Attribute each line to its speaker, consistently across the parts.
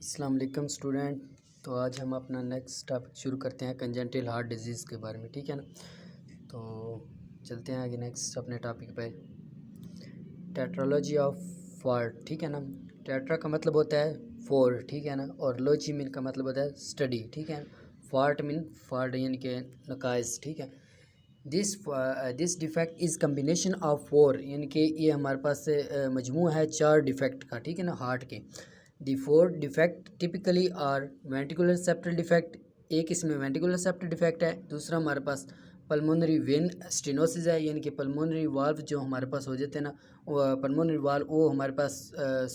Speaker 1: अस्सलाम वालेकुम स्टूडेंट। तो आज हम अपना नेक्स्ट टॉपिक शुरू करते हैं कंजेंटल हार्ट डिजीज़ के बारे में, ठीक है ना। तो चलते हैं आगे नेक्स्ट अपने टॉपिक पे। टेट्रोलॉजी ऑफ फार्ट, ठीक है ना। टेट्रा का मतलब होता है फोर, ठीक है ना, और लॉजी मीन का मतलब होता है स्टडी, ठीक है। फार्ट मीन फार्ट यानी कि नकाइस, ठीक है। This defect is combination of four, यानी कि ये हमारे पास मजमू है चार डिफेक्ट का, ठीक है ना, हार्ट के। The four defect typically are ventricular septal defect, एक इसमें वेंट्रिकुलर सेप्टल डिफेक्ट है। दूसरा हमारे पास पल्मोनरी वेन स्टेनोसिस है, यानी कि पल्मोनरी वाल्व जो हमारे पास हो जाते हैं ना, वो पल्मोनरी वाल्व वो हमारे पास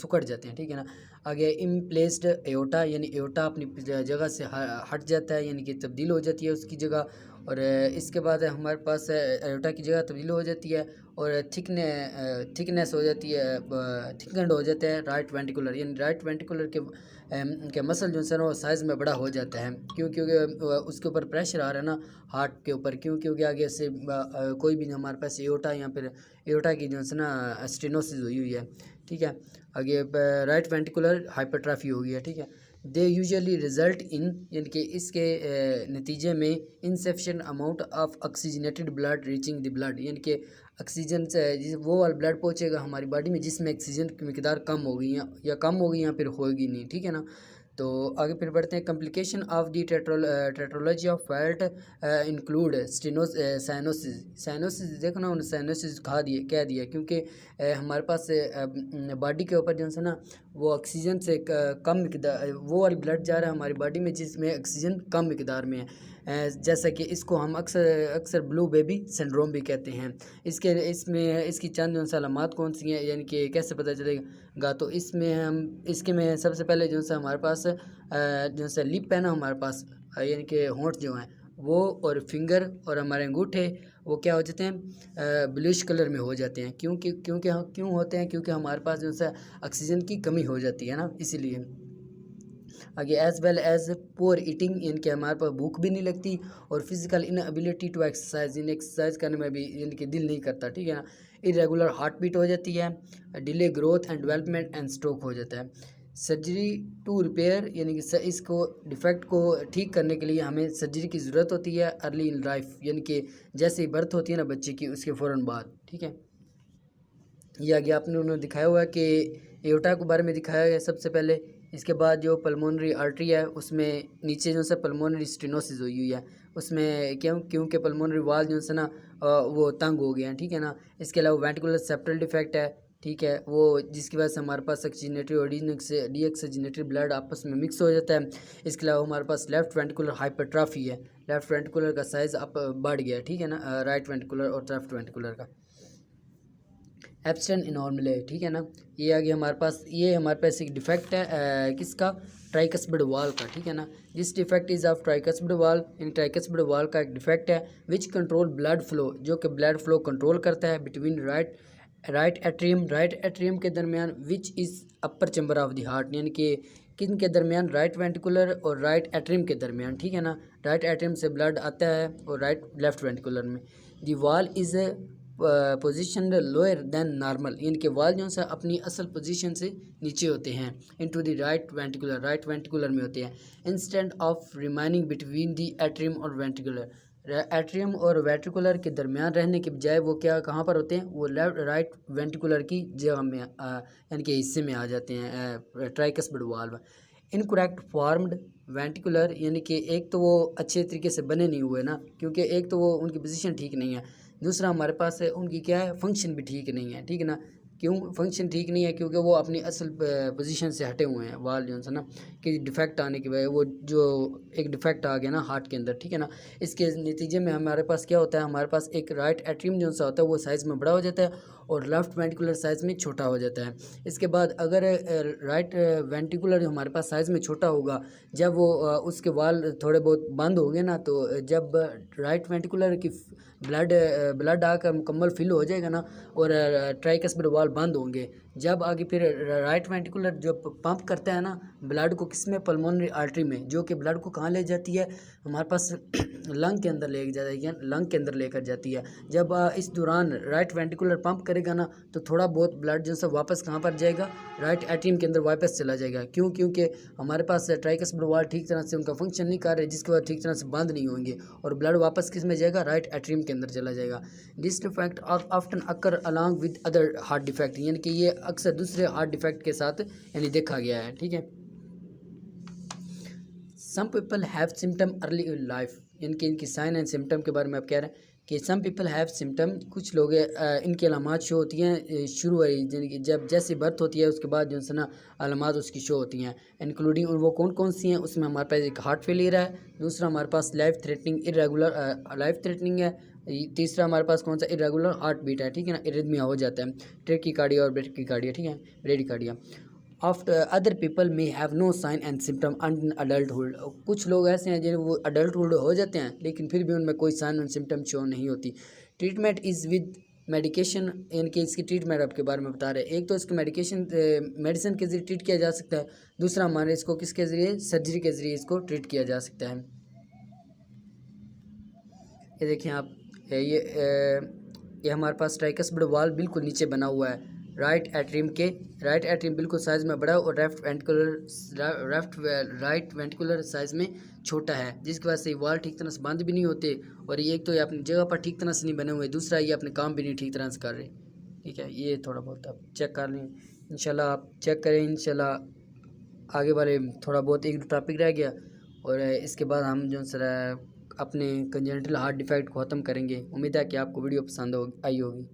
Speaker 1: सुकड़ जाते हैं, ठीक है ना। आगे इम्प्लेस्ड एओटा, यानी एओटा अपनी जगह से हट जाता है, यानी कि तब्दील हो जाती है उसकी जगह। और इसके बाद हमारे पास एओटा की जगह तब्दील हो जाती है और थिकनेस हो जाती है, थिकनेंड हो जाता है राइट वेंट्रिकुलर, यानी राइट वेंट्रिकुलर के मसल जो है ना वो साइज़ में बड़ा हो जाता है। क्योंकि उसके ऊपर प्रेशर आ रहा है ना हार्ट के ऊपर, क्योंकि आगे से कोई भी हमारे पास एओटा या फिर एओटा की जो है ना स्टेनोसिस हुई हुई है, ठीक है। आगे राइट वेंट्रिकुलर हाइपरट्रॉफी हो गई है, ठीक है। दे यूजुअली रिजल्ट इन, यानी कि इसके नतीजे में insufficient amount of oxygenated blood reaching the blood, यानी कि ऑक्सीजन से वो वाला ब्लड पहुंचेगा हमारी बॉडी में जिसमें ऑक्सीजन की मिकदार कम हो गई या कम हो गई या फिर होगी नहीं, ठीक है ना। तो आगे फिर बढ़ते हैं। Complication of the tetralogy of Fallot include cyanosis. Cyanosis देखो ना, उन्होंने साइनोसिस कह दिया क्योंकि हमारे पास बॉडी के ऊपर जो है ना वो ऑक्सीजन से कम मिकदार वो वाली ब्लड जा रहा है हमारी बॉडी में जिसमें ऑक्सीजन कम मिकदार में है। जैसा कि इसको हम अक्सर अक्सर ब्लू बेबी सिंड्रोम भी कहते हैं। इसकी चंद अलामात कौन सी हैं, यानी कि कैसे पता चलेगा। तो इसमें हम इसके में सबसे पहले जो है हमारे पास जो है लिप है ना हमारे पास, यानी कि होंठ जो हैं वो, और फिंगर और हमारे अंगूठे वो क्या हो जाते हैं ब्लूइश कलर में हो जाते हैं। क्यों होते हैं, क्योंकि हमारे पास जो है ऑक्सीजन की कमी हो जाती है ना, इसीलिए। आगे as well as poor eating, इनके हमारे पास भूख भी नहीं लगती, और फिजिकल इनएबिलिटी टू एक्सरसाइज, इन एक्सरसाइज करने में भी इनके दिल नहीं करता, ठीक है ना। इरेगुलर हार्ट बीट हो जाती है, delay growth and development and stroke हो जाता है। सर्जरी टू रिपेयर, यानी कि इसको डिफेक्ट को ठीक करने के लिए हमें सर्जरी की ज़रूरत होती है अर्ली इन लाइफ, यानी कि जैसे ही बर्थ होती है ना बच्चे की उसके फ़ौरन बाद, ठीक है। ये आगे आपने उन्होंने दिखाया हुआ है कि एओर्टा के बारे में दिखाया गया सबसे पहले। इसके बाद जो पल्मोनरी आर्टरी है उसमें नीचे जो है पल्मोनरी स्टेनोसिस हुई हुई है, उसमें क्योंकि पल्मोनरी वाल जो है ना वो तंग हो गए हैं, ठीक है ना। इसके अलावा वेंट्रिकुलर सेप्टल डिफेक्ट है, ठीक है, वो जिसकी वजह से हमारे पास ऑक्सीजनेटेड और डीऑक्सीजनेटेड ब्लड आपस में मिक्स हो जाता है। इसके अलावा हमारे पास लेफ्ट वेंट्रिकुलर हाइपरट्रॉफी है, लेफ्ट वेंट्रिकुलर का साइज़ अब बढ़ गया, ठीक है ना, राइट वेंट्रिकुलर और लेफ्ट वेंट्रिकुलर का। एब्सेंट इनॉर्मल है, ठीक है ना। ये आगे हमारे पास एक डिफेक्ट है किसका, ट्राइकस्पिड वाल का, ठीक है ना। This defect is of tricuspid वाल, इन ट्राइकस्पिड वाल का एक डिफेक्ट है विच कंट्रोल ब्लड फ्लो, जो कि ब्लड फ्लो कंट्रोल करता है बिटवीन राइट एट्रियम के दरमियान, which is upper chamber of the heart, यानी कि किन के दरमियान, राइट वेंट्रिकुलर और राइट एट्रियम के दरमियान, ठीक है ना। राइट एट्रियम से ब्लड आता है और लेफ्ट वेंट्रिकुलर में। दी वाल is position lower than normal, यानी कि वाल जो है अपनी असल पोजीशन से नीचे होते हैं इनटू द राइट वेंट्रिकुलर में होते हैं, instant of remaining between the atrium और वेंट्रिकुलर। एट्रियम और वेंट्रिकुलर के दरमियान रहने के बजाय वो कहाँ पर होते हैं, वो राइट वेंट्रिकुलर की जगह में यानी कि हिस्से में आ जाते हैं tricuspid valve. Incorrect formed ventricular, यानी कि एक तो वो अच्छे तरीके से बने नहीं हुए ना, क्योंकि एक तो वो उनकी पोजीशन ठीक नहीं है, दूसरा हमारे पास है उनकी क्या है फंक्शन भी ठीक नहीं है, ठीक है ना। क्यों फंक्शन ठीक नहीं है, क्योंकि वो अपनी असल पोजीशन से हटे हुए हैं वाल जो है ना, कि डिफेक्ट आने की वजह वो जो एक डिफेक्ट आ गया ना हार्ट के अंदर, ठीक है ना। इसके नतीजे में हमारे पास क्या होता है, हमारे पास एक राइट एट्रियम जो सा होता है वो साइज़ में बड़ा हो जाता है और लेफ्ट वेंट्रिकुलर साइज़ में छोटा हो जाता है। इसके बाद अगर राइट वेंट्रिकुलर जो हमारे पास साइज़ में छोटा होगा, जब वो उसके वाल थोड़े बहुत बंद हो गए ना, तो जब राइट वेंट्रिकुलर की ब्लड आकर मुकम्मल फिल हो जाएगा ना और ट्राइकस्पिड वाल बंद होंगे, जब आगे फिर राइट वेंट्रिकुलर जो पंप करता है ना ब्लड को किस में, पल्मोनरी आर्टरी में, जो कि ब्लड को कहाँ ले जाती है हमारे पास लंग के अंदर ले जाती है, लंग के अंदर लेकर जाती है। जब इस दौरान राइट वेंट्रिकुलर पंप करेगा ना तो थोड़ा बहुत ब्लड जो है वापस कहाँ पर जाएगा, राइट एट्रियम के अंदर वापस चला जाएगा। क्यों? क्योंकि हमारे पास ट्राइकस्पिड वाल ठीक तरह से उनका फंक्शन नहीं कर रहे, जिसके बाद ठीक तरह से बंद नहीं होंगे और ब्लड वापस किस में जाएगा, राइट एट्रियम के अंदर चला जाएगा। This defect often occur along with other heart defect, यानी कि ये अक्सर दूसरे हार्ट डिफेक्ट के साथ यानी देखा गया है। ठीक है। Some people have symptom early in life, यानी कि इनकी साइन एंड सिम्टम के बारे में आप कह रहे हैं कि सम पीपल हैव सिम्टम, कुछ लोग इनकी अलामात शो होती हैं शुरू यानी कि जब जैसे बर्थ होती है उसके बाद जो है ना अलामात उसकी शो होती हैं, इंक्लूडिंग वो कौन कौन सी हैं, उसमें हमारे पास एक हार्ट फेलियर है, दूसरा हमारे पास life threatening irregular life threatening है, तीसरा हमारे पास कौन सा इरेगुलर हार्ट बीट है। ठीक है ना, इरिथमिया हो जाता है, ट्रेकिकार्डिया और ब्रेकिकार्डिया। ठीक है, bradycardia. After other people may have no sign and symptom in adulthood, कुछ लोग ऐसे हैं जिन्हें वो अडल्टहुड हो जाते हैं लेकिन फिर भी उनमें कोई साइन एंड सिम्टम शो नहीं होती। ट्रीटमेंट इज़ विद मेडिकेशन, यानी कि इसकी ट्रीटमेंट आपके बारे में बता रहे हैं। एक तो इसको मेडिसिन के जरिए ट्रीट किया जा सकता है, दूसरा हमारे इसको किसके ज़रिए, सर्जरी के ज़रिए इसको ट्रीट किया जा सकता है। ये देखें आप, ये हमारे पास ट्राइकस्पिड वाल बिल्कुल नीचे बना हुआ है, राइट एट्रियम बिल्कुल साइज़ में बड़ा और राइट वेंट्रिकुलर साइज़ में छोटा है, जिसकी वजह से वाल ठीक तरह से बंद भी नहीं होते और ये एक तो ये अपनी जगह पर ठीक तरह से नहीं बने हुए, दूसरा ये अपने काम भी नहीं ठीक तरह से कर रहे। ठीक है, ये थोड़ा बहुत आप चेक कर लें, इंशाल्लाह आप चेक करें, इंशाल्लाह आगे वाले थोड़ा बहुत एक टॉपिक रह गया और इसके बाद हम जो सर अपने कंजेनिटल हार्ट डिफेक्ट को ख़त्म करेंगे। उम्मीद है कि आपको वीडियो पसंद आई होगी।